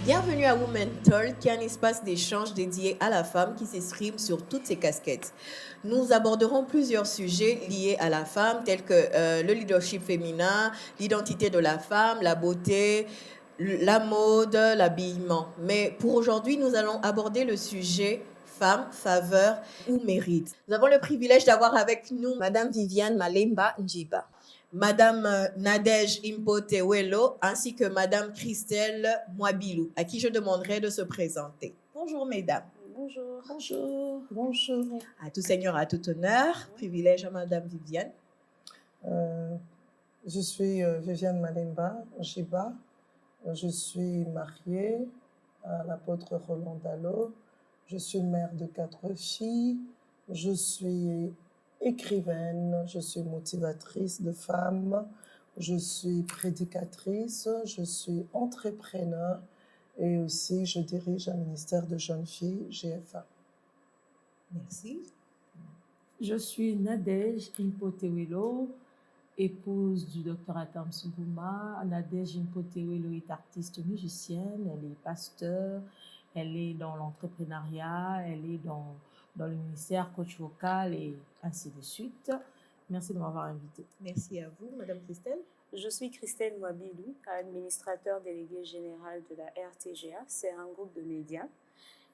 Bienvenue à Women Talk, qui est un espace d'échange dédié à la femme qui s'exprime sur toutes ses casquettes. Nous aborderons plusieurs sujets liés à la femme, tels que le leadership féminin, l'identité de la femme, la beauté, la mode, l'habillement. Mais pour aujourd'hui, nous allons aborder le sujet femme, faveur ou mérite. Nous avons le privilège d'avoir avec nous Madame Viviane Malemba Njiba, Madame Nadège Impotewelo ainsi que Madame Christelle Mwabilou, à qui je demanderai de se présenter. Bonjour mesdames. Bonjour. Bonjour, bonjour. À tout seigneur, à tout honneur. Privilège à Madame Viviane. Je suis Viviane Malemba Njiba. Je suis mariée à l'apôtre Roland Dallot. Je suis mère de 4 filles. Je suis écrivaine. Je suis motivatrice de femmes. Je suis prédicatrice. Je suis entrepreneur. Et aussi, je dirige un ministère de jeunes filles, GFA. Merci. Je suis Nadège Impotewelo, épouse du docteur Atam Sougouma. Nadège Impotewelo est artiste musicienne, elle est pasteur, elle est dans l'entrepreneuriat, elle est dans le ministère coach vocal et ainsi de suite. Merci de m'avoir invitée. Merci à vous, Madame Christelle. Je suis Christelle Mwabilou, administrateur délégué général de la RTGA. C'est un groupe de médias.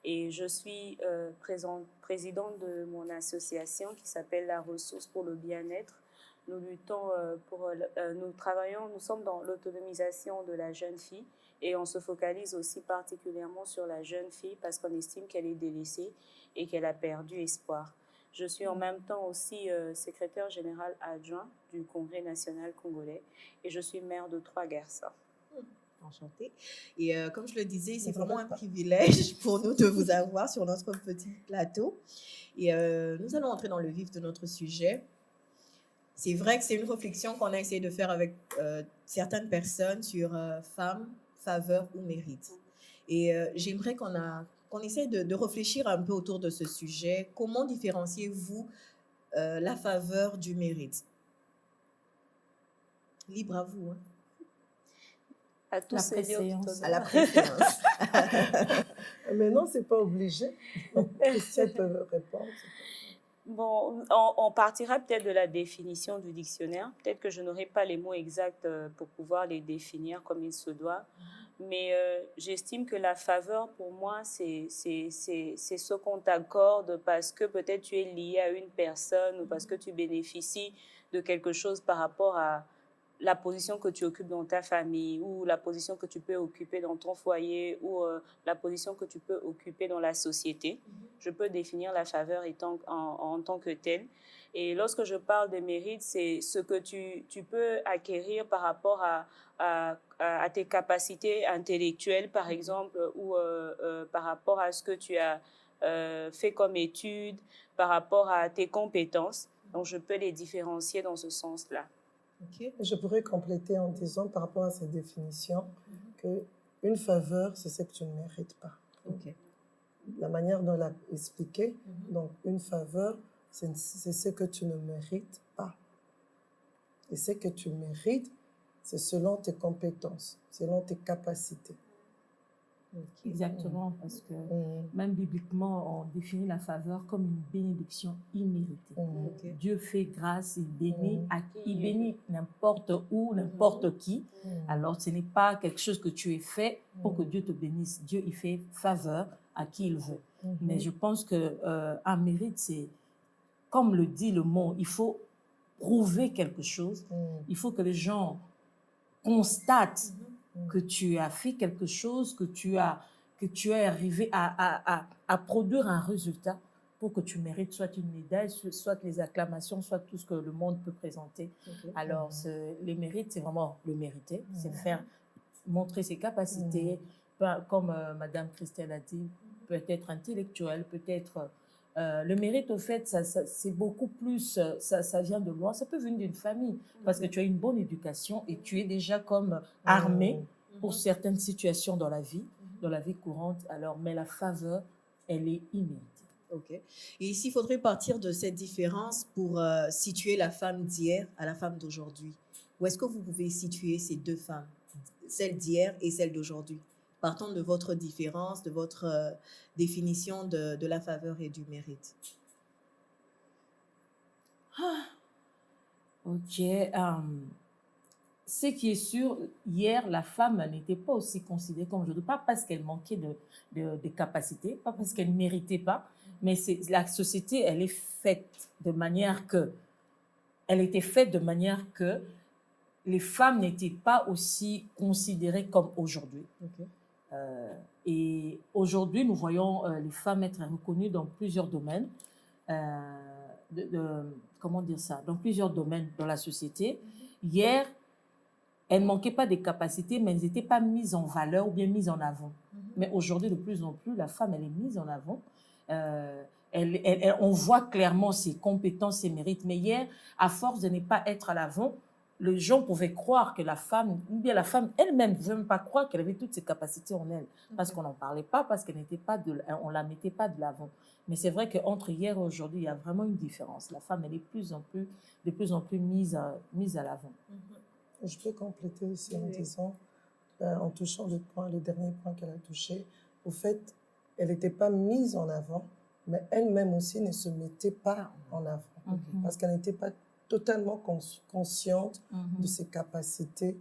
Et je suis présidente de mon association qui s'appelle La Ressource pour le bien-être. Nous luttons nous sommes dans l'autonomisation de la jeune fille et on se focalise aussi particulièrement sur la jeune fille parce qu'on estime qu'elle est délaissée et qu'elle a perdu espoir. Je suis en même temps aussi secrétaire général adjoint du Congrès national congolais et je suis mère de 3 garçons. Enchantée. Et comme je le disais, c'est vraiment un privilège pour nous de vous avoir sur notre petit plateau. Et nous allons entrer dans le vif de notre sujet. C'est vrai que c'est une réflexion qu'on a essayé de faire avec certaines personnes sur femme, faveur ou mérite. Et j'aimerais qu'on essaie de réfléchir un peu autour de ce sujet. Comment différenciez-vous la faveur du mérite? Libre à vous. Hein. À tous ces préséance. À la préséance. Mais non, c'est pas obligé. Christelle peut répondre. Bon, on partira peut-être de la définition du dictionnaire. Peut-être que je n'aurai pas les mots exacts pour pouvoir les définir comme il se doit. Mais j'estime que la faveur, pour moi, c'est ce qu'on t'accorde parce que peut-être tu es lié à une personne ou parce que tu bénéficies de quelque chose par rapport à la position que tu occupes dans ta famille ou la position que tu peux occuper dans ton foyer ou la position que tu peux occuper dans la société. Je peux définir la faveur en tant que telle. Et lorsque je parle de mérite, c'est ce que tu peux acquérir par rapport à tes capacités intellectuelles, par exemple, ou par rapport à ce que tu as fait comme études, par rapport à tes compétences. Donc, je peux les différencier dans ce sens-là. Okay. Je pourrais compléter en disant par rapport à cette définition qu'une faveur, c'est ce que tu ne mérites pas. Okay. La manière dont elle a expliqué, donc une faveur, c'est ce que tu ne mérites pas. Et ce que tu mérites, c'est selon tes compétences, selon tes capacités. Okay. Exactement, parce que même bibliquement, on définit la faveur comme une bénédiction imméritée. Okay. Dieu fait grâce et bénit à qui il bénit n'importe où, n'importe qui. Alors, ce n'est pas quelque chose que tu aies fait pour que Dieu te bénisse. Dieu, il fait faveur à qui il veut. Mais je pense qu'un mérite, c'est, comme le dit le mot, il faut prouver quelque chose. Il faut que les gens constatent que tu as fait quelque chose, que tu es arrivé à produire un résultat pour que tu mérites soit une médaille, soit les acclamations, soit tout ce que le monde peut présenter. Okay. Alors, les mérites, c'est vraiment le mériter, c'est faire montrer ses capacités, comme Madame Christelle a dit, peut-être intellectuelle, peut-être... le mérite, au fait, c'est beaucoup plus, ça vient de loin, ça peut venir d'une famille, parce que tu as une bonne éducation et tu es déjà comme armé pour certaines situations dans la vie courante. Alors, mais la faveur, elle est imméritée. Ok. Et ici, il faudrait partir de cette différence pour situer la femme d'hier à la femme d'aujourd'hui. Où est-ce que vous pouvez situer ces deux femmes, celle d'hier et celle d'aujourd'hui? partant de votre différence, de votre définition de la faveur et du mérite. Ok. Ce qui est sûr, hier, la femme n'était pas aussi considérée comme aujourd'hui, pas parce qu'elle manquait de capacités, pas parce qu'elle ne méritait pas, mais la société, elle est faite de manière que, elle était faite de manière que les femmes n'étaient pas aussi considérées comme aujourd'hui. Et aujourd'hui, nous voyons les femmes être reconnues dans plusieurs domaines. Comment dire ça? Dans plusieurs domaines dans la société. Hier, elles ne manquaient pas des capacités, mais elles n'étaient pas mises en valeur ou bien mises en avant. Mais aujourd'hui, de plus en plus, la femme, elle est mise en avant. On voit clairement ses compétences, ses mérites. Mais hier, à force de ne pas être à l'avant, les gens pouvaient croire que la femme, ou bien la femme elle-même ne pouvait même pas croire qu'elle avait toutes ses capacités en elle. Parce qu'on n'en parlait pas, parce qu'elle n'était pas on la mettait pas de l'avant. Mais c'est vrai qu'entre hier et aujourd'hui, il y a vraiment une différence. La femme, elle est de plus en plus mise à l'avant. Je peux compléter aussi en disant, en touchant le dernier point qu'elle a touché, au fait, elle n'était pas mise en avant, mais elle-même aussi ne se mettait pas en avant. Parce qu'elle n'était pas totalement consciente de ses capacités.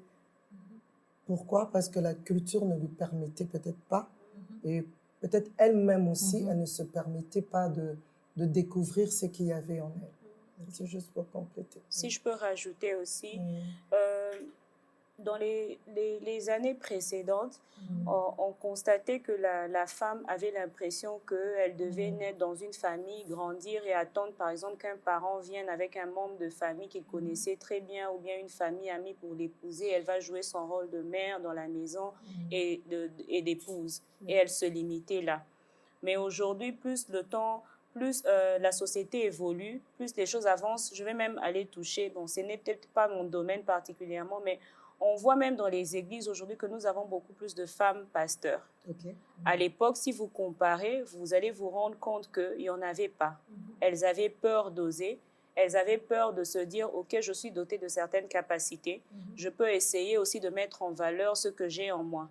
Pourquoi? Parce que la culture ne lui permettait peut-être pas, et peut-être elle-même aussi, elle ne se permettait pas de découvrir ce qu'il y avait en elle. C'est juste pour compléter. Si je peux rajouter aussi, dans les années précédentes, on constatait que la femme avait l'impression qu'elle devait naître dans une famille, grandir et attendre par exemple qu'un parent vienne avec un membre de famille qu'il connaissait très bien ou bien une famille amie pour l'épouser. Elle va jouer son rôle de mère dans la maison et d'épouse. Et elle se limitait là. Mais aujourd'hui, plus le temps... plus la société évolue, plus les choses avancent. Je vais même aller toucher, bon, ce n'est peut-être pas mon domaine particulièrement, mais on voit même dans les églises aujourd'hui que nous avons beaucoup plus de femmes pasteurs. À l'époque, si vous comparez, vous allez vous rendre compte qu'il n'y en avait pas. Elles avaient peur d'oser. Elles avaient peur de se dire, OK, je suis dotée de certaines capacités. Je peux essayer aussi de mettre en valeur ce que j'ai en moi.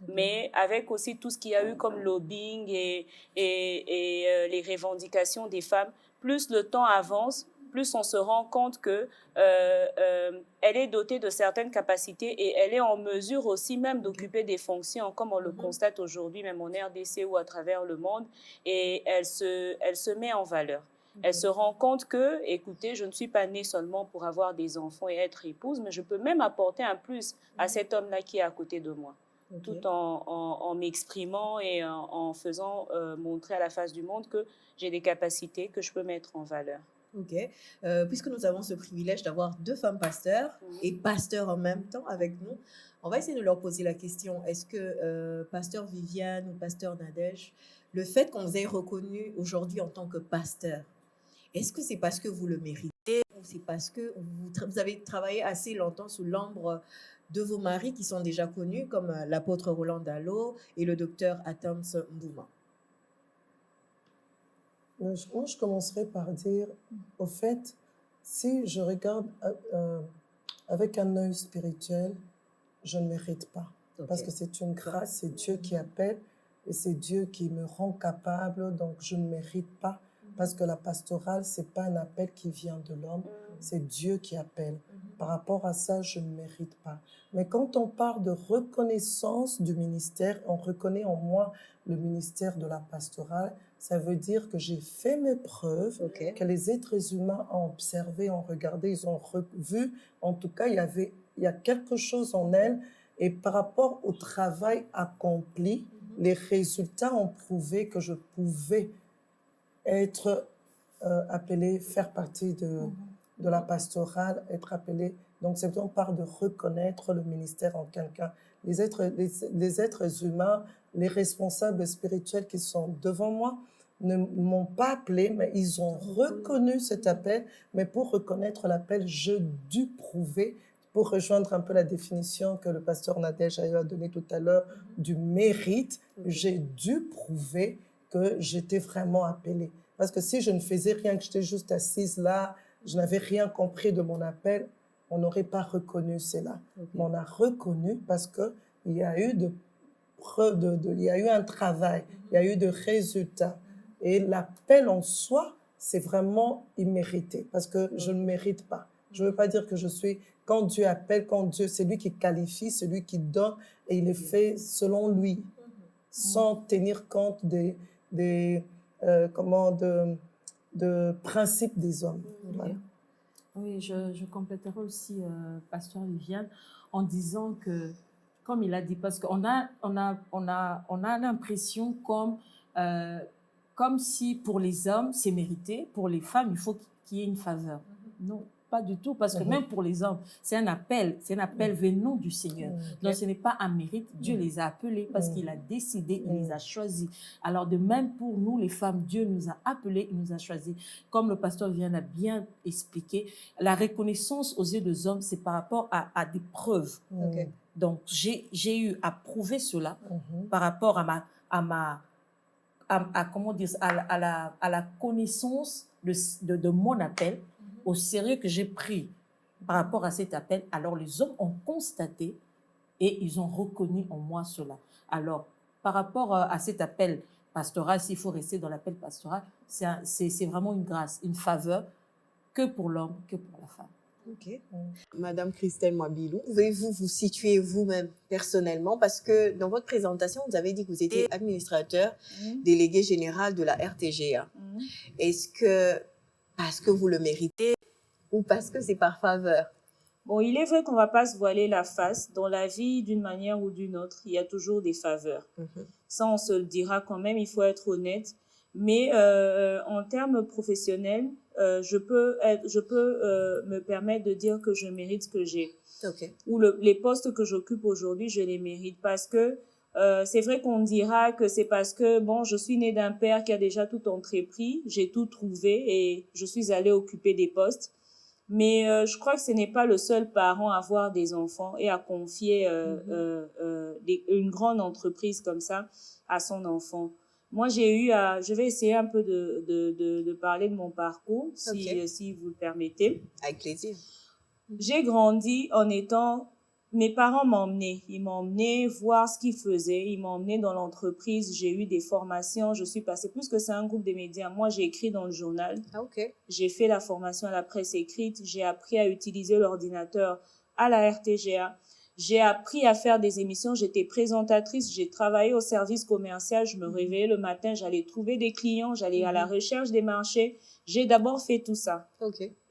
Mais avec aussi tout ce qu'il y a eu comme lobbying et les revendications des femmes, plus le temps avance, plus on se rend compte que elle est dotée de certaines capacités et elle est en mesure aussi même d'occuper des fonctions, comme on le constate aujourd'hui, même en RDC ou à travers le monde, et elle se met en valeur. Elle se rend compte que, écoutez, je ne suis pas née seulement pour avoir des enfants et être épouse, mais je peux même apporter un plus à cet homme-là qui est à côté de moi. Tout en m'exprimant et en faisant montrer à la face du monde que j'ai des capacités que je peux mettre en valeur. Puisque nous avons ce privilège d'avoir 2 femmes pasteurs et pasteurs en même temps avec nous, on va essayer de leur poser la question. Est-ce que pasteur Viviane ou pasteur Nadège, le fait qu'on vous ait reconnu aujourd'hui en tant que pasteur, est-ce que c'est parce que vous le méritez ou c'est parce que vous avez travaillé assez longtemps sous l'ombre de vos maris qui sont déjà connus, comme l'apôtre Roland Dallot et le docteur Adams Mbouma? Moi, je commencerai par dire, au fait, si je regarde avec un œil spirituel, je ne mérite pas. Parce que c'est une grâce, c'est Dieu qui appelle et c'est Dieu qui me rend capable, donc je ne mérite pas. Parce que la pastorale, ce n'est pas un appel qui vient de l'homme, c'est Dieu qui appelle. Par rapport à ça, je ne mérite pas. Mais quand on parle de reconnaissance du ministère, on reconnaît en moi le ministère de la pastorale, ça veut dire que j'ai fait mes preuves, que les êtres humains ont observé, ont regardé, ils ont vu. En tout cas, il y a quelque chose en elle. Et par rapport au travail accompli, les résultats ont prouvé que je pouvais être appelée, faire partie de la pastorale, être appelée. Donc, c'est on parle de reconnaître le ministère en quelqu'un. Les êtres humains, les responsables spirituels qui sont devant moi ne m'ont pas appelé, mais ils ont reconnu cet appel. Mais pour reconnaître l'appel, je dû prouver, pour rejoindre un peu la définition que le pasteur Nadège a donnée tout à l'heure du mérite, j'ai dû prouver que j'étais vraiment appelée. Parce que si je ne faisais rien, que j'étais juste assise là, je n'avais rien compris de mon appel, on n'aurait pas reconnu cela. Mais on a reconnu parce qu'il y a eu de preuve, il y a eu un travail, il y a eu des résultats. Et l'appel en soi, c'est vraiment immérité, parce que je ne mérite pas. Je ne veux pas dire que je suis... Quand Dieu appelle, c'est lui qui qualifie, c'est lui qui donne, et il est fait selon lui, sans tenir compte de principes des hommes. Voilà. Oui, je compléterai aussi, Pasteur Viviane, en disant que, comme il a dit, parce qu'on a l'impression comme si pour les hommes, c'est mérité, pour les femmes, il faut qu'il y ait une faveur. Non, pas du tout, parce que même pour les hommes, c'est un appel venant du Seigneur. Donc, ce n'est pas un mérite, Dieu les a appelés parce qu'il a décidé, il les a choisis. Alors, de même pour nous, les femmes, Dieu nous a appelés, il nous a choisis. Comme le pasteur vient a bien expliqué, la reconnaissance aux yeux des hommes, c'est par rapport à des preuves. Donc, j'ai eu à prouver cela par rapport à la connaissance de mon appel, au sérieux que j'ai pris par rapport à cet appel. Alors les hommes ont constaté et ils ont reconnu en moi cela. Alors par rapport à cet appel pastoral, s'il faut rester dans l'appel pastoral, c'est vraiment une grâce, une faveur que pour l'homme, que pour la femme. Ok. Madame Christelle Mwabilou, pouvez-vous vous situer vous-même personnellement, parce que dans votre présentation, vous avez dit que vous étiez administrateur délégué général de la RTGA. Est-ce que parce que vous le méritez ou parce que c'est par faveur? Bon, il est vrai qu'on ne va pas se voiler la face. Dans la vie, d'une manière ou d'une autre, il y a toujours des faveurs. Ça, on se le dira quand même, il faut être honnête. Mais en termes professionnels, je peux me permettre de dire que je mérite ce que j'ai. Ou les postes que j'occupe aujourd'hui, je les mérite parce que c'est vrai qu'on dira que c'est parce que bon, je suis née d'un père qui a déjà tout entrepris, j'ai tout trouvé et je suis allée occuper des postes. Mais je crois que ce n'est pas le seul parent à avoir des enfants et à confier une grande entreprise comme ça à son enfant. Moi, je vais essayer un peu de parler de mon parcours, si vous le permettez. Avec plaisir. J'ai grandi en étant... Mes parents m'emmenaient. Ils m'emmenaient voir ce qu'ils faisaient. Ils m'emmenaient dans l'entreprise. J'ai eu des formations. Je suis passée, plus que c'est un groupe de médias. Moi, j'ai écrit dans le journal. J'ai fait la formation à la presse écrite. J'ai appris à utiliser l'ordinateur à la RTGA. J'ai appris à faire des émissions. J'étais présentatrice. J'ai travaillé au service commercial. Je me réveillais le matin. J'allais trouver des clients. J'allais à la recherche des marchés. J'ai d'abord fait tout ça.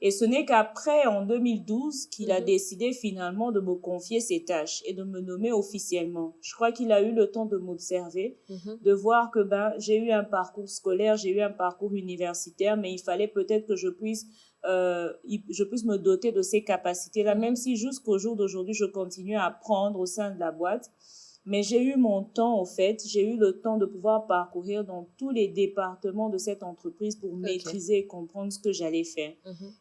Et ce n'est qu'après, en 2012, qu'il a décidé finalement de me confier ses tâches et de me nommer officiellement. Je crois qu'il a eu le temps de m'observer, de voir que j'ai eu un parcours scolaire, j'ai eu un parcours universitaire, mais il fallait peut-être que je puisse me doter de ces capacités-là, même si jusqu'au jour d'aujourd'hui, je continue à apprendre au sein de la boîte. Mais j'ai eu mon temps, au fait. J'ai eu le temps de pouvoir parcourir dans tous les départements de cette entreprise pour maîtriser et comprendre ce que j'allais faire.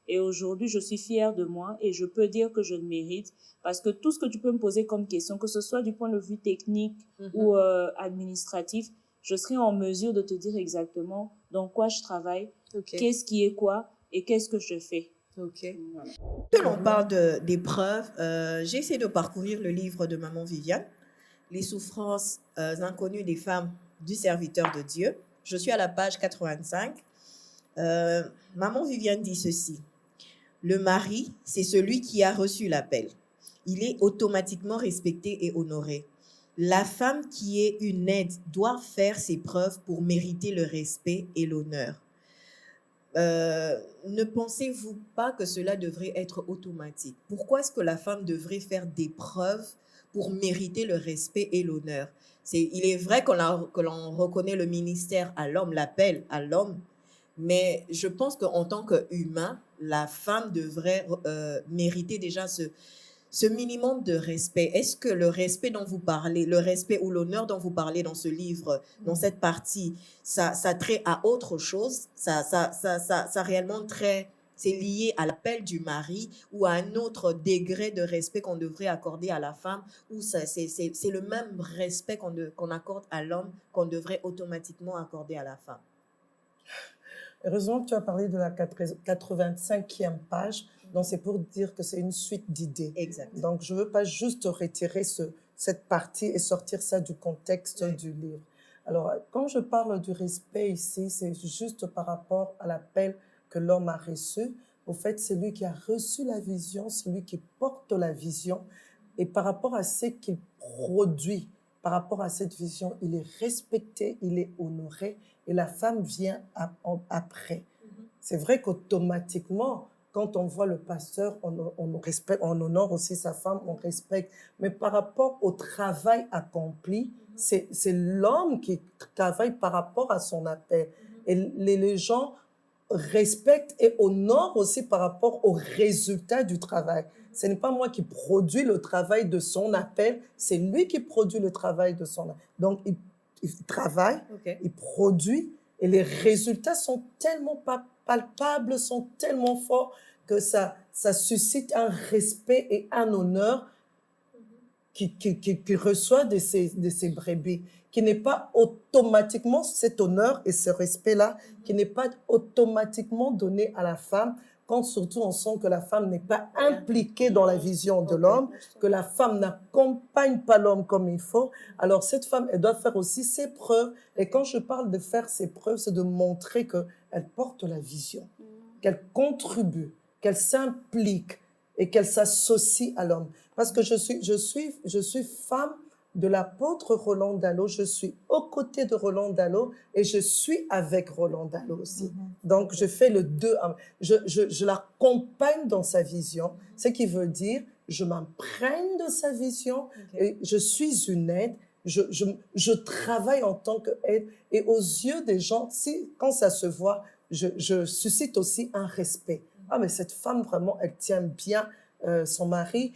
Et aujourd'hui, je suis fière de moi et je peux dire que je le mérite parce que tout ce que tu peux me poser comme question, que ce soit du point de vue technique ou administratif, je serai en mesure de te dire exactement dans quoi je travaille, qu'est-ce qui est quoi et qu'est-ce que je fais. Voilà. Que l'on parle d'épreuves, j'ai essayé de parcourir le livre de Maman Viviane, Les souffrances inconnues des femmes du serviteur de Dieu. Je suis à la page 85. Maman Viviane dit ceci. Le mari, c'est celui qui a reçu l'appel. Il est automatiquement respecté et honoré. La femme qui est une aide doit faire ses preuves pour mériter le respect et l'honneur. Ne pensez-vous pas que cela devrait être automatique? Pourquoi est-ce que la femme devrait faire des preuves pour mériter le respect et l'honneur? Il est vrai que l'on reconnaît le ministère à l'homme, l'appel à l'homme, mais je pense qu'en tant qu'humain, la femme devrait mériter déjà ce minimum de respect. Est-ce que le respect dont vous parlez, le respect ou l'honneur dont vous parlez dans ce livre, dans cette partie, ça trait à autre chose? Ça réellement trait... C'est lié à l'appel du mari ou à un autre degré de respect qu'on devrait accorder à la femme, ou c'est le même respect qu'on accorde à l'homme qu'on devrait automatiquement accorder à la femme? Heureusement que tu as parlé de la 85e page, donc c'est pour dire que c'est une suite d'idées. Exact. Donc je ne veux pas juste retirer cette partie et sortir ça du contexte du livre. Alors, quand je parle du respect ici, c'est juste par rapport à l'appel que l'homme a reçu. Au fait, c'est lui qui a reçu la vision, c'est lui qui porte la vision. Et par rapport à ce qu'il produit, par rapport à cette vision, il est respecté, il est honoré, et la femme vient après. C'est vrai qu'automatiquement, quand on voit le pasteur, on respecte, on honore aussi sa femme, on respecte. Mais par rapport au travail accompli, c'est l'homme qui travaille par rapport à son appel. Et les gens respectent et honorent aussi par rapport au résultat du travail. Ce n'est pas moi qui produis le travail de son appel, c'est lui qui produit le travail de son appel. Donc, il travaille, il produit, et les résultats sont tellement palpables, sont tellement forts que ça suscite un respect et un honneur qui reçoit de ces brebis, qui n'est pas automatiquement cet honneur et ce respect-là, qui n'est pas automatiquement donné à la femme, quand surtout on sent que la femme n'est pas impliquée dans la vision de l'homme, que la femme n'accompagne pas l'homme comme il faut. Alors cette femme, elle doit faire aussi ses preuves. Et quand je parle de faire ses preuves, c'est de montrer qu'elle porte la vision, qu'elle contribue, qu'elle s'implique et qu'elle s'associe à l'homme. Parce que je suis femme de l'apôtre Roland Dallot, je suis aux côtés de Roland Dallot et je suis avec Roland Dallot aussi. Donc, je fais le deux. Je l'accompagne dans sa vision, ce qui veut dire je m'imprègne de sa vision et je suis une aide. Je travaille en tant qu'aide et aux yeux des gens, quand ça se voit, je suscite aussi un respect. Ah, mais cette femme, vraiment, elle tient bien son mari,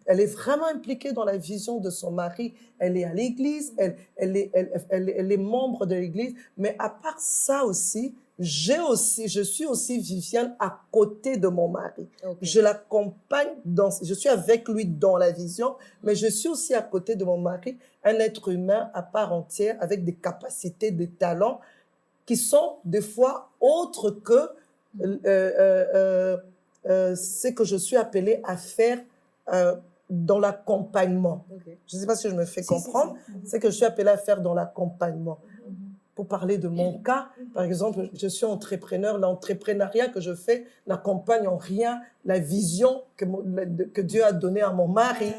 elle est vraiment impliquée dans la vision de son mari, elle est à l'église, elle est membre de l'église, mais à part ça aussi, je suis aussi Viviane à côté de mon mari. Je l'accompagne, je suis avec lui dans la vision, mais je suis aussi à côté de mon mari, un être humain à part entière, avec des capacités, des talents qui sont des fois autres que ce que je suis appelée à faire dans l'accompagnement. Je ne sais pas si je me fais comprendre. C'est que je suis appelée à faire dans l'accompagnement. Pour parler de mon cas, par exemple, je suis entrepreneur. L'entrepreneuriat que je fais n'accompagne en rien la vision que Dieu a donnée à mon mari.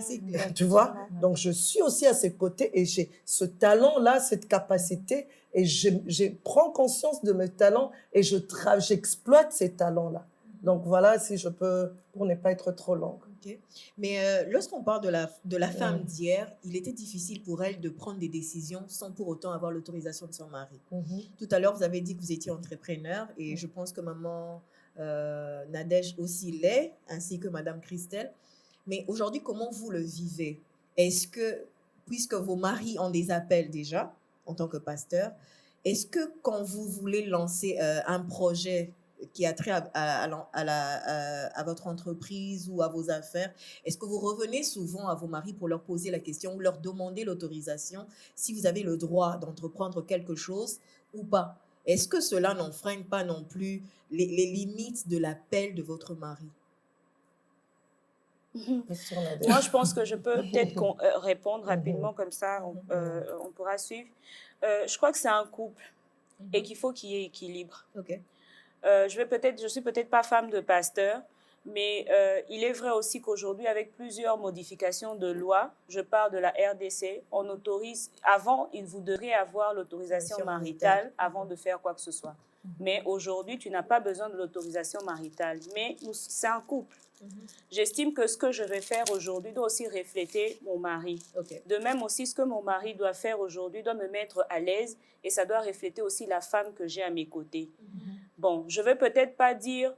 Tu vois? Donc, je suis aussi à ses côtés et j'ai ce talent-là, cette capacité, et je prends conscience de mes talents et j'exploite ces talents-là. Donc, voilà, si je peux, pour ne pas être trop longue. Mais lorsqu'on parle de la femme d'hier, il était difficile pour elle de prendre des décisions sans pour autant avoir l'autorisation de son mari. Tout à l'heure, vous avez dit que vous étiez entrepreneur et je pense que maman Nadège aussi l'est, ainsi que madame Christelle. Mais aujourd'hui, comment vous le vivez? Est-ce que, puisque vos maris ont des appels déjà, en tant que pasteur, est-ce que quand vous voulez lancer un projet qui a trait à votre entreprise ou à vos affaires, est-ce que vous revenez souvent à vos maris pour leur poser la question ou leur demander l'autorisation si vous avez le droit d'entreprendre quelque chose ou pas? Est-ce que cela n'enfreint pas non plus les limites de l'appel de votre mari? Moi, je pense que je peux peut-être répondre rapidement, comme ça on pourra suivre. Je crois que c'est un couple et qu'il faut qu'il y ait équilibre. Je suis peut-être pas femme de pasteur, mais il est vrai aussi qu'aujourd'hui, avec plusieurs modifications de loi, je parle de la RDC, on autorise, avant, vous devriez avoir l'autorisation maritale avant de faire quoi que ce soit. Mais aujourd'hui, tu n'as pas besoin de l'autorisation maritale, mais c'est un couple. J'estime que ce que je vais faire aujourd'hui doit aussi refléter mon mari. De même aussi, ce que mon mari doit faire aujourd'hui doit me mettre à l'aise et ça doit refléter aussi la femme que j'ai à mes côtés. Bon, je ne vais peut-être pas dire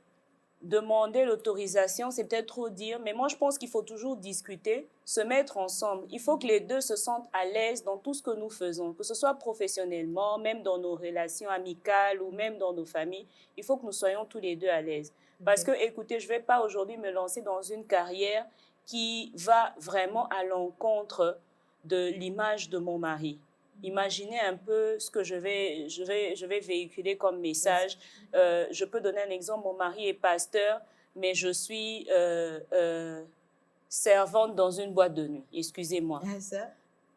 demander l'autorisation, c'est peut-être trop dire, mais moi je pense qu'il faut toujours discuter, se mettre ensemble. Il faut que les deux se sentent à l'aise dans tout ce que nous faisons, que ce soit professionnellement, même dans nos relations amicales ou même dans nos familles. Il faut que nous soyons tous les deux à l'aise. Parce que, écoutez, je ne vais pas aujourd'hui me lancer dans une carrière qui va vraiment à l'encontre de l'image de mon mari. Imaginez un peu ce que je vais véhiculer comme message. Je peux donner un exemple. Mon mari est pasteur, mais je suis servante dans une boîte de nuit, excusez-moi. Ah, ça?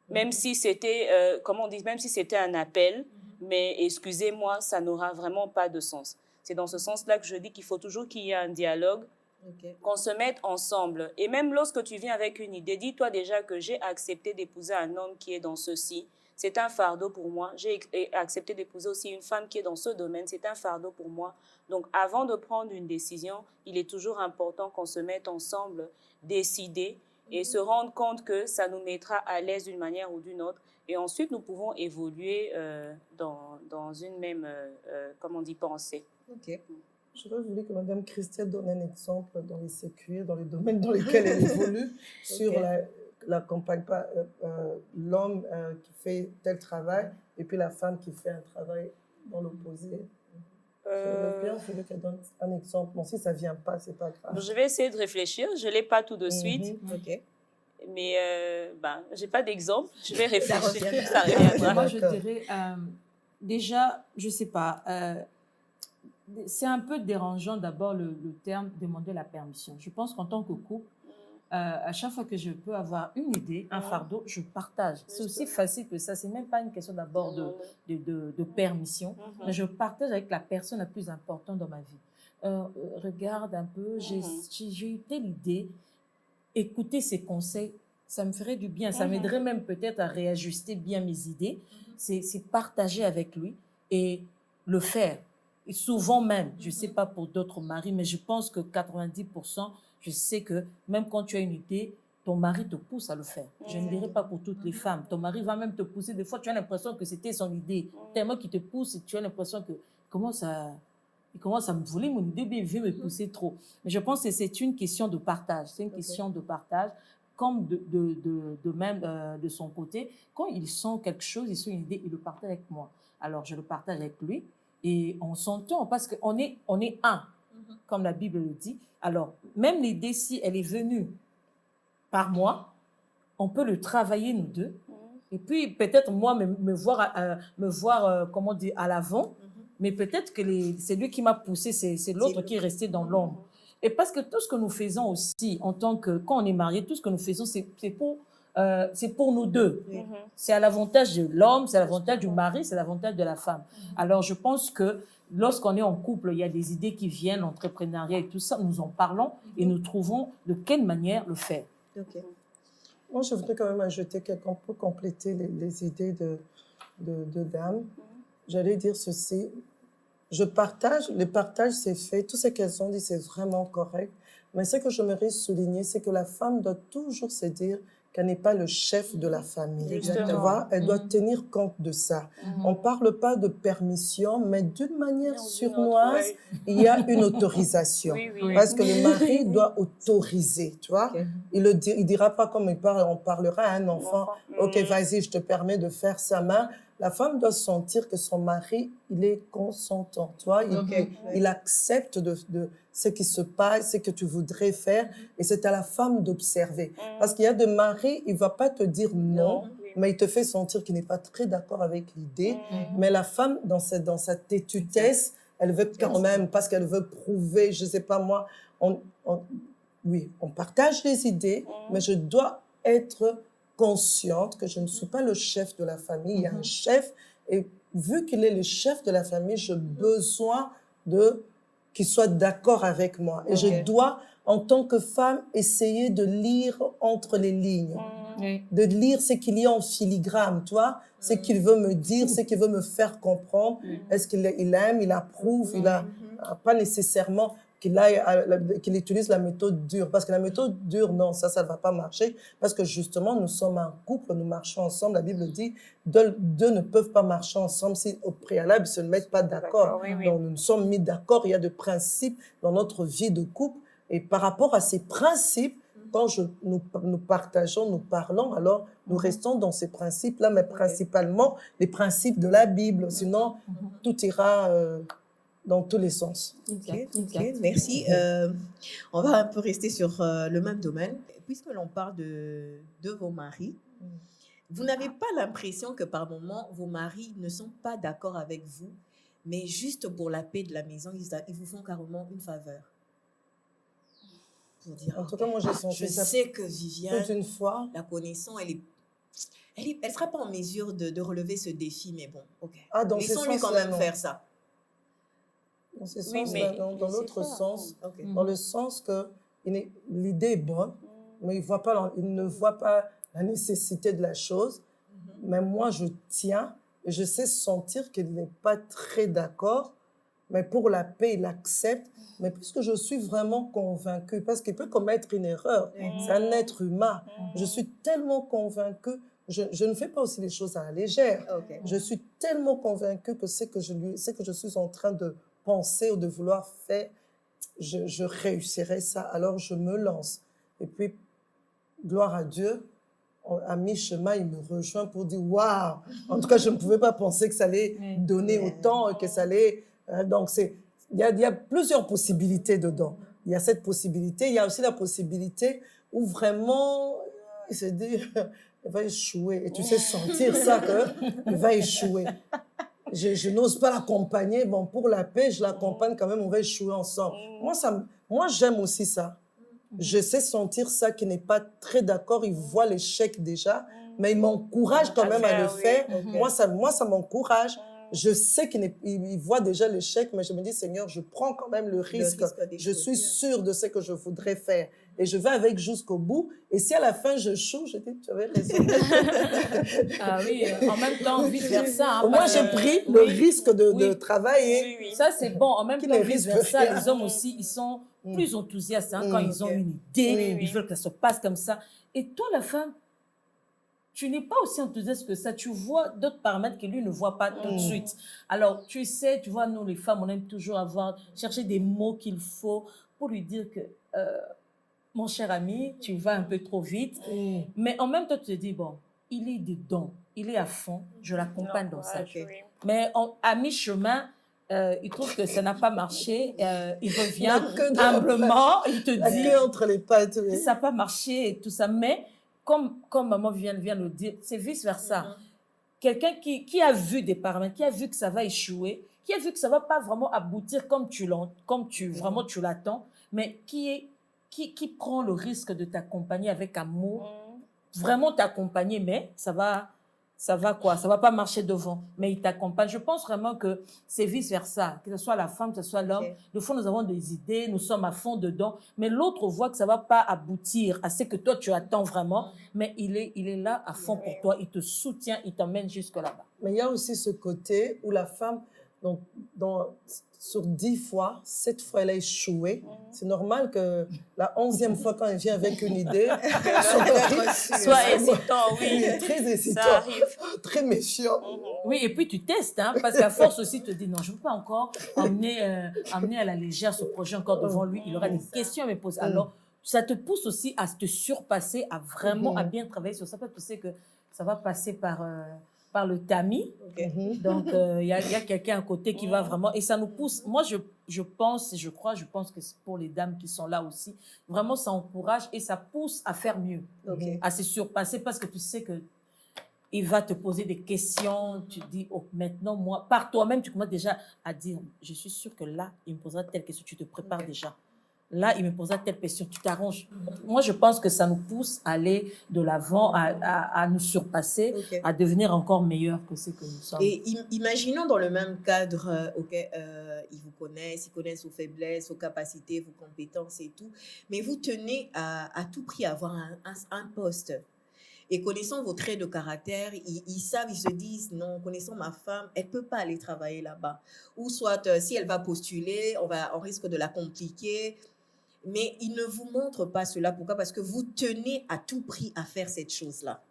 Même si c'était, comment on dit, même si c'était un appel, mais excusez-moi, ça n'aura vraiment pas de sens. C'est dans ce sens-là que je dis qu'il faut toujours qu'il y ait un dialogue, qu'on se mette ensemble. Et même lorsque tu viens avec une idée, dis-toi déjà que j'ai accepté d'épouser un homme qui est dans ceci. C'est un fardeau pour moi. J'ai accepté d'épouser aussi une femme qui est dans ce domaine. C'est un fardeau pour moi. Donc, avant de prendre une décision, il est toujours important qu'on se mette ensemble, décider et se rendre compte que ça nous mettra à l'aise d'une manière ou d'une autre. Et ensuite, nous pouvons évoluer dans une même, comment on dit, pensée. Ok. J'aurais voulu que Mme Christelle donne un exemple dans les séculiers, dans les domaines dans lesquels elle évolue, sur la campagne, pas l'homme qui fait tel travail et puis la femme qui fait un travail dans l'opposé. J'aurais bien voulu qu'elle donne un exemple. Bon, si ça ne vient pas, ce n'est pas grave. Je vais essayer de réfléchir. Je ne l'ai pas tout de suite. Ok. Mais je n'ai pas d'exemple. Je vais réfléchir. reviendra. Ça reviendra. Moi, je dirais, déjà, je ne sais pas, c'est un peu dérangeant d'abord le terme demander la permission. Je pense qu'en tant que couple, à chaque fois que je peux avoir une idée, un fardeau, je partage. C'est aussi facile que ça. Ce n'est même pas une question d'abord de permission, mais je partage avec la personne la plus importante dans ma vie. Regarde un peu, j'ai eu telle idée, écouter ses conseils, ça me ferait du bien. Ça m'aiderait même peut-être à réajuster bien mes idées. C'est partager avec lui et le faire. Et souvent même, je ne sais pas pour d'autres maris, mais je pense que 90%, je sais que même quand tu as une idée, ton mari te pousse à le faire. Je ne dirais pas pour toutes les femmes. Ton mari va même te pousser. Des fois, tu as l'impression que c'était son idée. Tellement qu'il te pousse et tu as l'impression que il commence à me voler mon idée, mais il veut me pousser trop. Mais je pense que c'est une question de partage. C'est une question de partage. Comme de même de son côté, quand il sent quelque chose, il sent une idée, il le partage avec moi. Alors, je le partage avec lui. Et on s'entend parce qu'on est un, comme la Bible le dit. Alors, même l'idée, si elle est venue par moi, on peut le travailler nous deux. Et puis, peut-être moi, me voir comment dire, à l'avant. Mais peut-être que c'est lui qui m'a poussé, c'est l'autre qui est resté dans l'ombre. Et parce que tout ce que nous faisons aussi, en tant que, quand on est marié, tout ce que nous faisons, c'est pour nous deux. C'est à l'avantage de l'homme, c'est à l'avantage du mari, c'est à l'avantage de la femme. Alors, je pense que lorsqu'on est en couple, il y a des idées qui viennent, l'entrepreneuriat et tout ça, nous en parlons et nous trouvons de quelle manière le faire. Ok. Moi, je voudrais quand même ajouter qu'on peut compléter les idées de Dame. J'allais dire ceci. Le partage c'est fait. Tout ce qu'elles ont dit, c'est vraiment correct. Mais ce que j'aimerais souligner, c'est que la femme doit toujours se dire qu'elle n'est pas le chef de la famille. Tu vois, elle doit tenir compte de ça. On ne parle pas de permission, mais d'une manière sournoise, il y a une autorisation. Parce que le mari doit autoriser, tu vois. Il ne dira pas comme on parlera à un enfant, « Ok, vas-y, je te permets de faire sa main ». La femme doit sentir que son mari, il est consentant, tu vois. Il accepte de ce qui se passe, ce que tu voudrais faire, et c'est à la femme d'observer. Parce qu'il y a des maris, il ne va pas te dire non, mais il te fait sentir qu'il n'est pas très d'accord avec l'idée. Mais la femme, dans sa têtutesse, elle veut quand même, parce qu'elle veut prouver, je ne sais pas moi, oui, on partage les idées, mais je dois être consciente que je ne suis pas le chef de la famille. Il y a un chef, et vu qu'il est le chef de la famille, j'ai besoin qu'il soit d'accord avec moi. Et je dois, en tant que femme, essayer de lire entre les lignes, de lire ce qu'il y a en filigrane, tu vois, ce qu'il veut me dire, ce qu'il veut me faire comprendre. Est-ce qu'il aime, il approuve, il a pas nécessairement qu'il utilise la méthode dure. Parce que la méthode dure, non, ça ne va pas marcher. Parce que justement, nous sommes un couple, nous marchons ensemble. La Bible dit, deux ne peuvent pas marcher ensemble si au préalable, ils ne se mettent pas d'accord. Donc, nous nous sommes mis d'accord. Il y a des principes dans notre vie de couple. Et par rapport à ces principes, quand nous partageons, nous parlons, alors nous restons dans ces principes-là, mais principalement les principes de la Bible. Sinon, tout ira dans tous les sens. Ok, merci. On va un peu rester sur le même domaine. Puisque l'on parle de vos maris, vous n'avez pas l'impression que par moments, vos maris ne sont pas d'accord avec vous, mais juste pour la paix de la maison, ils vous font carrément une faveur. pour dire, En tout cas, moi, j'ai je senti ça sais que plus Viviane, d'une fois. la connaissant, elle sera pas en mesure de relever ce défi, mais bon, ok. Ah, dans ce Laissons-lui quand sens-là, même non. faire ça. Dans ce Oui, sens-là, mais non. Dans je sais l'autre pas. sens, Ok. dans le sens que l'idée est bonne, mais il ne voit pas la nécessité de la chose. Mais moi, je tiens et je sais sentir qu'il n'est pas très d'accord, mais pour la paix, il accepte. Mais puisque je suis vraiment convaincue, parce qu'il peut commettre une erreur, c'est un être humain, je suis tellement convaincue, je ne fais pas aussi les choses à la légère. Ok. Je suis tellement convaincue que ce que je suis en train de penser ou de vouloir faire, je réussirai ça. Alors je me lance. Et puis, gloire à Dieu, à mi-chemin, il me rejoint pour dire waouh! En tout cas, je ne pouvais pas penser que ça allait donner autant, que ça allait. Donc, il y a plusieurs possibilités dedans. Il y a cette possibilité. Il y a aussi la possibilité où vraiment, il se dit, il va échouer. Et tu sais sentir ça, qu'il va échouer. Je n'ose pas l'accompagner. Bon, pour la paix, je l'accompagne quand même, on va échouer ensemble. Moi, j'aime aussi ça. Je sais sentir ça, qu'il n'est pas très d'accord, il voit l'échec déjà, mais il m'encourage quand même à le faire. Moi, ça m'encourage. Je sais qu'il voit déjà l'échec, mais je me dis, Seigneur, je prends quand même le risque. Je suis sûre de ce que je voudrais faire. Et je vais avec jusqu'au bout. Et si à la fin, je choue, je dis, tu avais raison. Ah oui, en même temps, vice-versa. Moi, j'ai pris le risque de travailler. Oui. Ça, c'est bon. En même Qui temps, ne risque vice-versa, rien. les hommes aussi, ils sont plus enthousiastes quand ils ont une idée, ils veulent que ça se passe comme ça. Et toi, la femme, tu n'es pas aussi enthousiaste que ça. Tu vois d'autres paramètres que lui ne voit pas tout de suite. Alors, tu sais, tu vois, nous, les femmes, on aime toujours chercher des mots qu'il faut pour lui dire que, mon cher ami, tu vas un peu trop vite. Mais en même temps, tu te dis, bon, il est dedans, il est à fond, je l'accompagne dans ça. Ok. Mais à mi-chemin, il trouve que ça n'a pas marché, il revient La queue dans humblement, il te La dit, queue entre les pattes. Oui. ça n'a pas marché et tout ça. Mais comme maman vient de le dire, c'est vice-versa. Quelqu'un qui a vu des paramètres, qui a vu que ça va échouer, qui a vu que ça ne va pas vraiment aboutir comme tu l'attends, mais qui prend le risque de t'accompagner avec amour, vraiment t'accompagner, mais ça va quoi? Ça va pas marcher devant, mais il t'accompagne. Je pense vraiment que c'est vice-versa, que ce soit la femme, que ce soit l'homme. Ok. Des fois, nous avons des idées, nous sommes à fond dedans, mais l'autre voit que ça va pas aboutir à ce que toi, tu attends vraiment, mais il est là à fond pour toi, il te soutient, il t'emmène jusque là-bas. Mais il y a aussi ce côté où la femme, donc, sur 10 fois, 7 fois, elle a échoué. C'est normal que la 11e fois, quand elle vient avec une idée, Soit hésitant, oui. il est très hésitant, Ça arrive. très méfiant. Oui, et puis tu testes, parce qu'à force aussi, tu te dis, non, je ne veux pas encore emmener à la légère ce projet encore devant lui. Il aura des questions à me poser. Alors, ça te pousse aussi à te surpasser, à vraiment à bien travailler sur ça, parce que tu sais que ça va passer par le tamis. Ok. Donc, il y a quelqu'un à côté qui va vraiment... Et ça nous pousse... Moi, je pense que c'est pour les dames qui sont là aussi, vraiment, ça encourage et ça pousse à faire mieux, à se surpasser, parce que tu sais que il va te poser des questions, tu dis, oh, maintenant, moi, par toi-même, tu commences déjà à dire, je suis sûre que là, il me posera telle question, tu te prépares déjà. Là, il me posera telle question, tu t'arranges. Moi, je pense que ça nous pousse à aller de l'avant, à nous surpasser, à devenir encore meilleurs que ce que nous sommes. Et imaginons dans le même cadre, ils vous connaissent, ils connaissent vos faiblesses, vos capacités, vos compétences et tout, mais vous tenez à tout prix à avoir un poste. Et connaissant vos traits de caractère, ils savent, ils se disent, non, connaissant ma femme, elle ne peut pas aller travailler là-bas. Ou soit, si elle va postuler, on risque de la compliquer. Mais ils ne vous montrent pas cela. Pourquoi? Parce que vous tenez à tout prix à faire cette chose-là.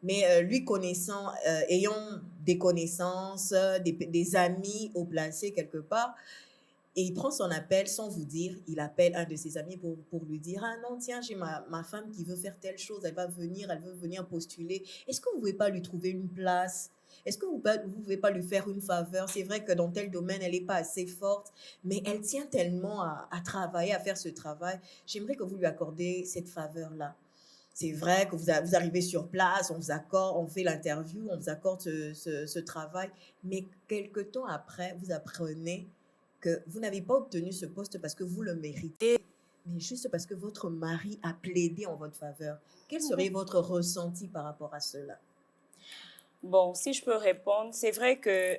Mais lui connaissant, ayant des connaissances, des amis au placé quelque part, et il prend son appel sans vous dire, il appelle un de ses amis pour lui dire, ah non, tiens, j'ai ma femme qui veut faire telle chose, elle veut venir postuler. Est-ce que vous ne pouvez pas lui trouver une place? Est-ce que vous ne pouvez pas lui faire une faveur? C'est vrai que dans tel domaine, elle n'est pas assez forte, mais elle tient tellement à travailler, à faire ce travail. J'aimerais que vous lui accordez cette faveur-là. C'est vrai que vous arrivez sur place, on fait l'interview, on vous accorde ce travail, mais quelque temps après, vous apprenez que vous n'avez pas obtenu ce poste parce que vous le méritez. mais juste parce que votre mari a plaidé en votre faveur. Quel serait votre ressenti par rapport à cela? Bon, si je peux répondre, c'est vrai que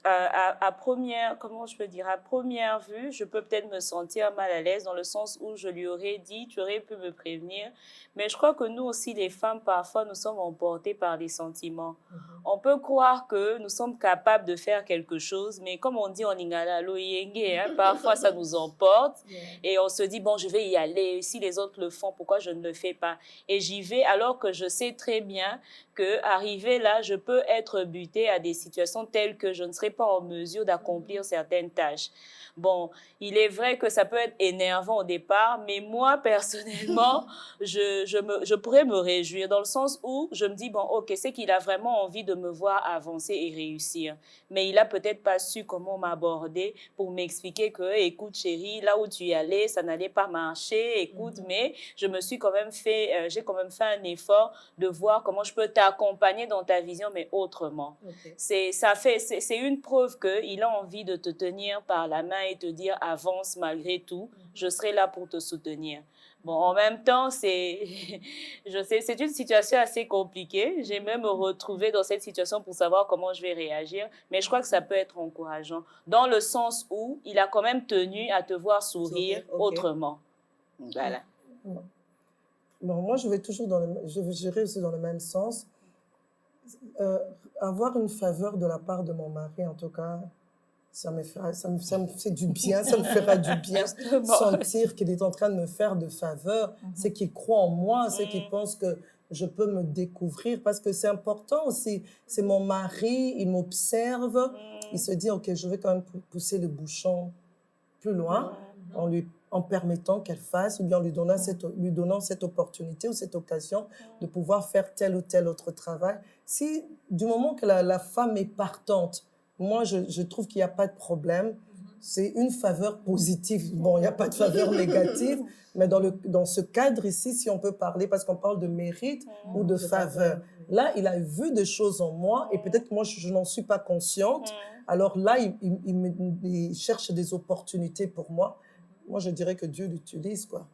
à première, comment je peux dire, à première vue, je peux peut-être me sentir mal à l'aise dans le sens où je lui aurais dit, tu aurais pu me prévenir. Mais je crois que nous aussi, les femmes, parfois, nous sommes emportées par des sentiments. On peut croire que nous sommes capables de faire quelque chose, mais comme on dit en lingala, loyenge, hein, parfois ça nous emporte et on se dit, bon, je vais y aller. Si les autres le font, pourquoi je ne le fais pas? Et j'y vais alors que je sais très bien que arrivé là, je peux être butée à des situations telles que je ne serai pas en mesure d'accomplir certaines tâches. Bon, il est vrai que ça peut être énervant au départ, mais moi, personnellement, je pourrais me réjouir dans le sens où je me dis, bon, ok, c'est qu'il a vraiment envie de me voir avancer et réussir. Mais il a peut-être pas su comment m'aborder pour m'expliquer que, écoute, chérie, là où tu y allais, ça n'allait pas marcher, écoute, mais je me suis quand même fait, j'ai quand même fait un effort de voir comment je peux t'accompagner dans ta vision, mais autrement. Okay. C'est une preuve qu'il a envie de te tenir par la main et te dire avance malgré tout, je serai là pour te soutenir. Bon, en même temps, je sais, c'est une situation assez compliquée. J'ai même me retrouver dans cette situation pour savoir comment je vais réagir, mais je crois que ça peut être encourageant, dans le sens où il a quand même tenu à te voir sourire autrement. Voilà. Bon, moi, je vais toujours je vais gérer aussi dans le même sens. Avoir une faveur de la part de mon mari, en tout cas, ça me fait du bien, ça me fera du bien sentir qu'il est en train de me faire de faveur, c'est qu'il croit en moi, c'est qu'il pense que je peux me découvrir, parce que c'est important aussi. C'est mon mari, il m'observe, il se dit, ok, je vais quand même pousser le bouchon plus loin en permettant qu'elle fasse, ou bien en lui donnant cette opportunité ou cette occasion de pouvoir faire tel ou tel autre travail. Si, du moment que la femme est partante, moi, je trouve qu'il n'y a pas de problème. C'est une faveur positive. Bon, il n'y a pas de faveur négative, mais dans ce cadre ici, si on peut parler, parce qu'on parle de mérite ou de faveur. Là, il a vu des choses en moi et peut-être que moi, je n'en suis pas consciente. Alors là, il cherche des opportunités pour moi. Moi, je dirais que Dieu l'utilise, quoi.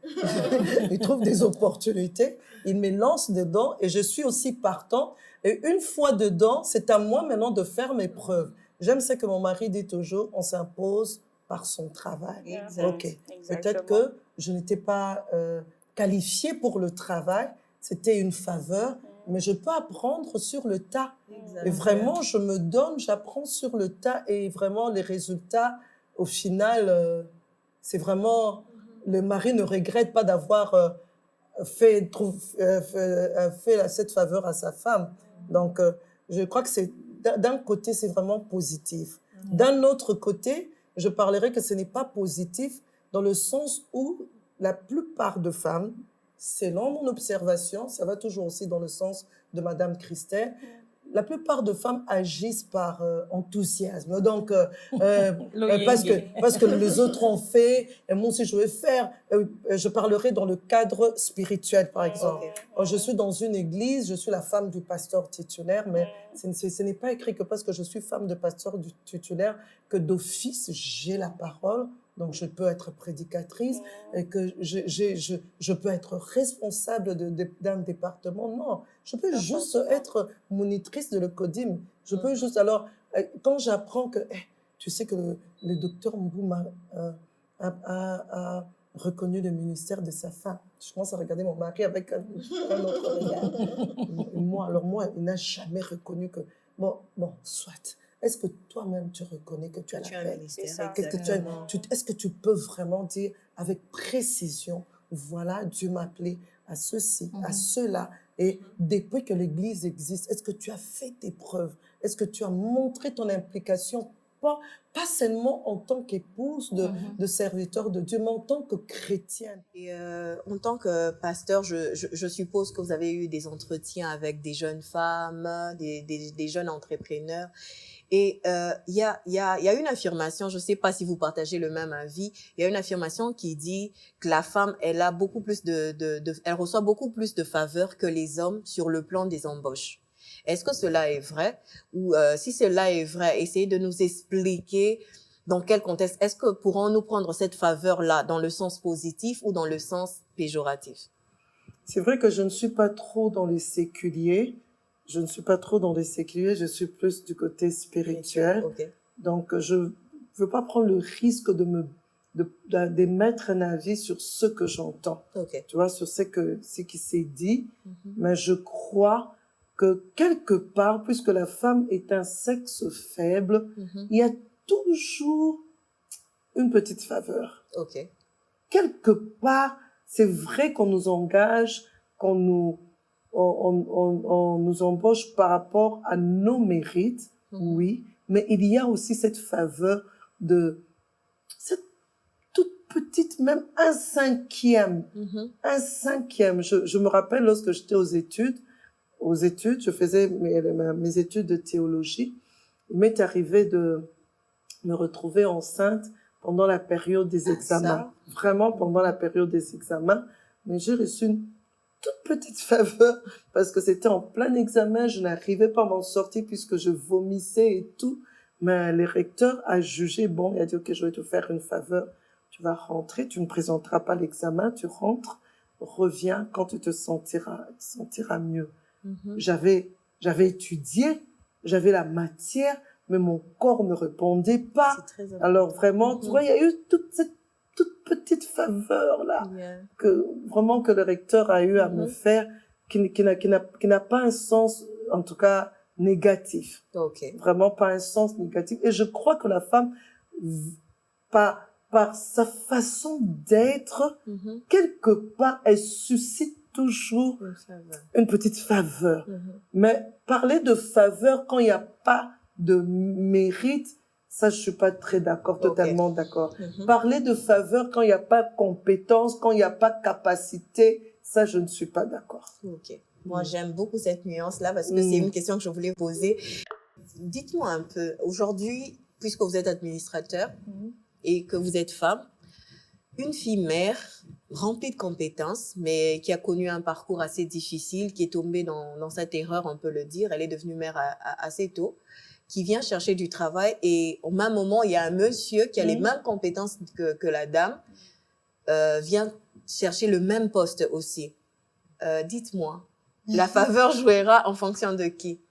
Il trouve des opportunités, il me lance dedans et je suis aussi partant. Et une fois dedans, c'est à moi maintenant de faire mes preuves. J'aime ce que mon mari dit toujours, on s'impose par son travail. Ok. Peut-être que je n'étais pas qualifiée pour le travail, c'était une faveur, mais je peux apprendre sur le tas. Et vraiment, je me donne, j'apprends sur le tas et vraiment les résultats, au final, c'est vraiment, le mari ne regrette pas d'avoir fait cette faveur à sa femme. Donc, je crois que d'un côté, c'est vraiment positif. D'un autre côté, je parlerai que ce n'est pas positif dans le sens où la plupart de femmes, selon mon observation, ça va toujours aussi dans le sens de Madame Christelle, la plupart de femmes agissent par enthousiasme. Donc, parce que les autres ont fait, et moi aussi je vais faire. Je parlerai dans le cadre spirituel, par exemple. Je suis dans une église, je suis la femme du pasteur titulaire, mais ce n'est pas écrit que parce que je suis femme de pasteur titulaire, que d'office, j'ai la parole. Donc, je peux être prédicatrice et que je peux être responsable d'un département. Non, je peux juste être monitrice de l'ECODIM. Je peux juste... Alors, quand j'apprends que... tu sais que le docteur Mbouma a reconnu le ministère de sa femme. Je commence à regarder mon mari avec un autre regard. Moi, il n'a jamais reconnu que... Bon, soit... Est-ce que toi-même, tu reconnais que tu as la paix? Est-ce que tu peux vraiment dire avec précision, voilà, Dieu m'a appelé à ceci, à cela. Et depuis que l'Église existe, est-ce que tu as fait tes preuves? Est-ce que tu as montré ton implication, pas seulement en tant qu'épouse de serviteur de Dieu, mais en tant que chrétienne? Et en tant que pasteur, je suppose que vous avez eu des entretiens avec des jeunes femmes, des jeunes entrepreneurs. Et il y a une affirmation, je ne sais pas si vous partagez le même avis, il y a une affirmation qui dit que la femme, elle a beaucoup plus elle reçoit beaucoup plus de faveurs que les hommes sur le plan des embauches. Est-ce que cela est vrai? Ou si cela est vrai, essayez de nous expliquer dans quel contexte? Est-ce que pourrons-nous prendre cette faveur-là dans le sens positif ou dans le sens péjoratif? C'est vrai que je ne suis pas trop dans les séculiers. Je ne suis pas trop dans les séculiers, je suis plus du côté spirituel. Okay. Donc, je ne veux pas prendre le risque d'émettre un avis sur ce que j'entends. Okay. Tu vois, sur ce qui s'est dit. Mais je crois que quelque part, puisque la femme est un sexe faible, il y a toujours une petite faveur. Okay. Quelque part, c'est vrai qu'on nous engage, on nous embauche par rapport à nos mérites, oui, mais il y a aussi cette faveur de cette toute petite, même un cinquième. Je me rappelle lorsque j'étais aux études, je faisais mes études de théologie, il m'est arrivé de me retrouver enceinte pendant la période des examens. Vraiment pendant la période des examens. Mais j'ai reçu une toute petite faveur parce que c'était en plein examen, je n'arrivais pas à m'en sortir puisque je vomissais et tout. Mais le recteur a jugé, bon, il a dit, ok, je vais te faire une faveur. Tu vas rentrer, tu ne présenteras pas l'examen, tu rentres, reviens quand tu te sentiras mieux. J'avais étudié, j'avais la matière, mais mon corps ne répondait pas. Alors vraiment, tu vois, il y a eu toute cette toute petite faveur là que le recteur a eu à me faire, qui n'a pas un sens, en tout cas négatif. Vraiment pas un sens négatif. Et je crois que la femme, par sa façon d'être, quelque part, elle suscite toujours une petite faveur. Mais parler de faveur quand il n'y a pas de mérite, ça, je suis pas très d'accord, totalement d'accord. Parler de faveur quand il n'y a pas compétence, quand il n'y a pas capacité, ça, je ne suis pas d'accord. Moi, j'aime beaucoup cette nuance-là parce que c'est une question que je voulais poser. Dites-moi un peu, aujourd'hui, puisque vous êtes administrateur et que vous êtes femme, une fille mère remplie de compétences, mais qui a connu un parcours assez difficile, qui est tombée dans cette erreur, on peut le dire, elle est devenue mère assez tôt, qui vient chercher du travail et au même moment, il y a un monsieur qui a les mêmes compétences que la dame, vient chercher le même poste aussi. Dites-moi, la faveur jouera en fonction de qui?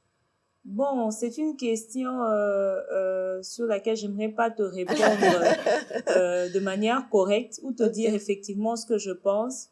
Bon, c'est une question sur laquelle j'aimerais pas te répondre de manière correcte ou te dire effectivement ce que je pense.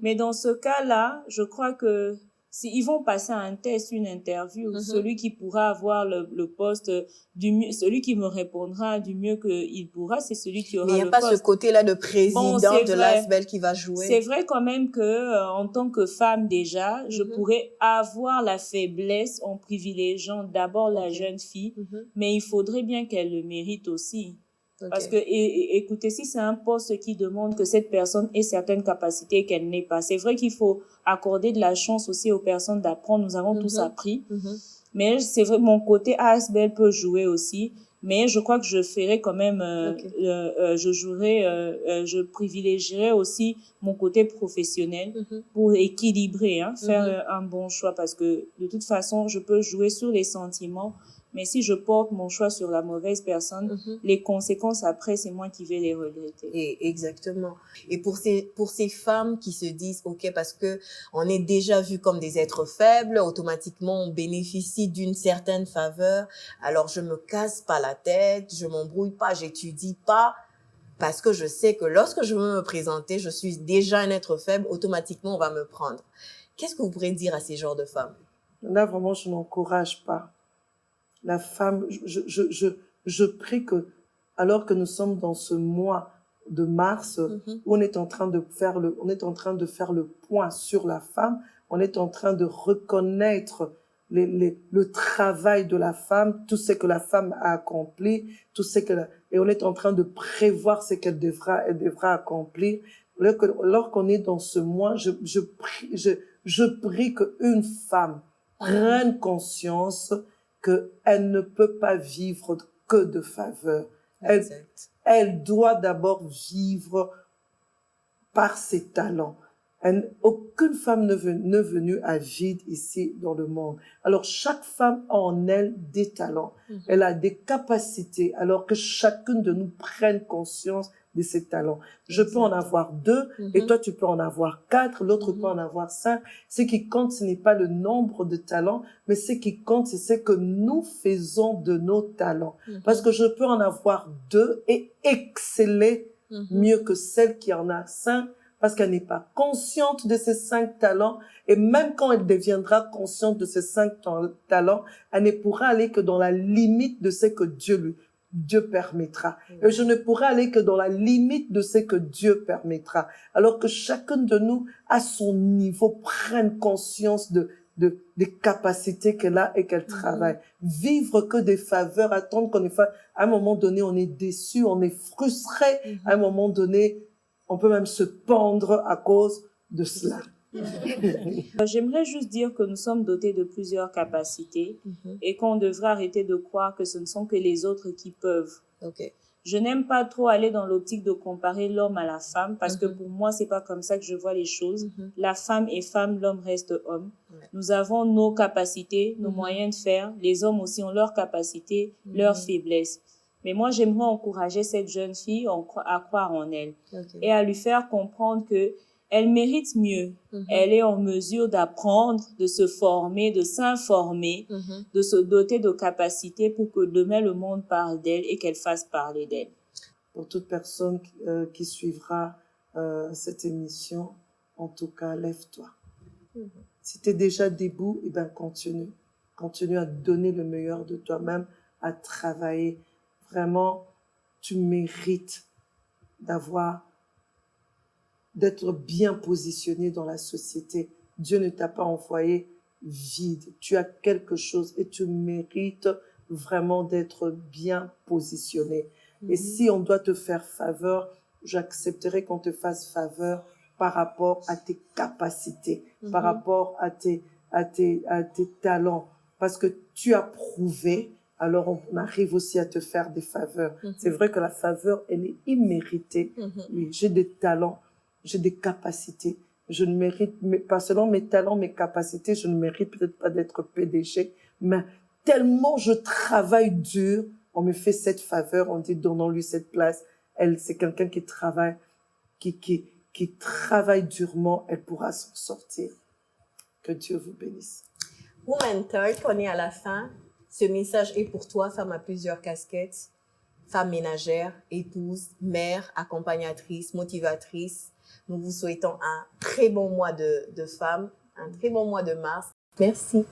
Mais dans ce cas-là, je crois que ils vont passer un test, une interview, celui qui pourra avoir le poste du mieux, celui qui me répondra du mieux qu'il pourra, c'est celui qui aura le poste. Mais il n'y a pas ce côté-là de président de l'ASBEL qui va jouer. C'est vrai quand même que en tant que femme déjà, je pourrais avoir la faiblesse en privilégiant d'abord la jeune fille, mais il faudrait bien qu'elle le mérite aussi. Parce que, écoutez, si c'est un poste qui demande que cette personne ait certaines capacités qu'elle n'ait pas, c'est vrai qu'il faut accorder de la chance aussi aux personnes d'apprendre. Nous avons tous appris. Mais c'est vrai, mon côté ASBEL peut jouer aussi. Mais je crois que je ferai quand même, je privilégierai aussi mon côté professionnel pour équilibrer, faire un bon choix. Parce que de toute façon, je peux jouer sur les sentiments. Mais si je porte mon choix sur la mauvaise personne, les conséquences après, c'est moi qui vais les regretter. Et exactement. Et pour ces femmes qui se disent, OK, parce que on est déjà vu comme des êtres faibles, automatiquement, on bénéficie d'une certaine faveur. Alors, je me casse pas la tête, je m'embrouille pas, j'étudie pas, parce que je sais que lorsque je veux me présenter, je suis déjà un être faible, automatiquement, on va me prendre. Qu'est-ce que vous pourrez dire à ces genres de femmes? Là, vraiment, je n'encourage pas. La femme, je prie que, alors que nous sommes dans ce mois de mars, où on est en train de faire le point sur la femme, on est en train de reconnaître le travail de la femme, tout ce que la femme a accompli, et on est en train de prévoir ce qu'elle devra accomplir. Lorsqu'on est dans ce mois, je prie qu'une femme prenne conscience qu'elle ne peut pas vivre que de faveur. Elle doit d'abord vivre par ses talents. Aucune femme ne venue à vide ici dans le monde. Alors, chaque femme a en elle des talents. Elle a des capacités. Alors que chacune de nous prenne conscience de ses talents. Je peux en avoir 2 et toi, tu peux en avoir 4, l'autre peut en avoir 5. Ce qui compte, ce n'est pas le nombre de talents, mais ce qui compte, c'est ce que nous faisons de nos talents. Parce que je peux en avoir 2 et exceller mieux que celle qui en a 5, parce qu'elle n'est pas consciente de ses 5 talents. Et même quand elle deviendra consciente de ses 5 talents, elle ne pourra aller que dans la limite de ce que Dieu permettra. Et je ne pourrai aller que dans la limite de ce que Dieu permettra. Alors que chacun de nous, à son niveau, prenne conscience des capacités qu'elle a et qu'elle travaille. Vivre que des faveurs, attendre qu'on est à un moment donné, on est déçu, on est frustré. À un moment donné, on peut même se pendre à cause de cela. J'aimerais juste dire que nous sommes dotés de plusieurs capacités et qu'on devrait arrêter de croire que ce ne sont que les autres qui peuvent. Je n'aime pas trop aller dans l'optique de comparer l'homme à la femme parce que pour moi, c'est pas comme ça que je vois les choses. La femme est femme, l'homme reste homme. Nous avons nos capacités, nos moyens de faire. Les hommes aussi ont leurs capacités, leurs faiblesses. Mais moi, j'aimerais encourager cette jeune fille à croire en elle et à lui faire comprendre que elle mérite mieux. Elle est en mesure d'apprendre, de se former, de s'informer, de se doter de capacités pour que demain le monde parle d'elle et qu'elle fasse parler d'elle. Pour toute personne qui suivra cette émission, en tout cas, lève-toi. Si tu es déjà debout, eh ben, continue. Continue à donner le meilleur de toi-même, à travailler. Vraiment, tu mérites d'être bien positionné dans la société. Dieu ne t'a pas envoyé vide. Tu as quelque chose et tu mérites vraiment d'être bien positionné. Et si on doit te faire faveur, j'accepterai qu'on te fasse faveur par rapport à tes capacités, par rapport à tes talents. Parce que tu as prouvé, alors on arrive aussi à te faire des faveurs. C'est vrai que la faveur, elle est imméritée. Oui, j'ai des talents, j'ai des capacités. Je ne mérite, pas selon mes talents, mes capacités, je ne mérite peut-être pas d'être PDG, mais tellement je travaille dur, on me fait cette faveur, on dit donnons-lui cette place. Elle, c'est quelqu'un qui travaille, qui travaille durement, elle pourra s'en sortir. Que Dieu vous bénisse. Woman Talk, on est à la fin. Ce message est pour toi, femme à plusieurs casquettes, femme ménagère, épouse, mère, accompagnatrice, motivatrice. Nous vous souhaitons un très bon mois de femmes, un très bon mois de mars. Merci.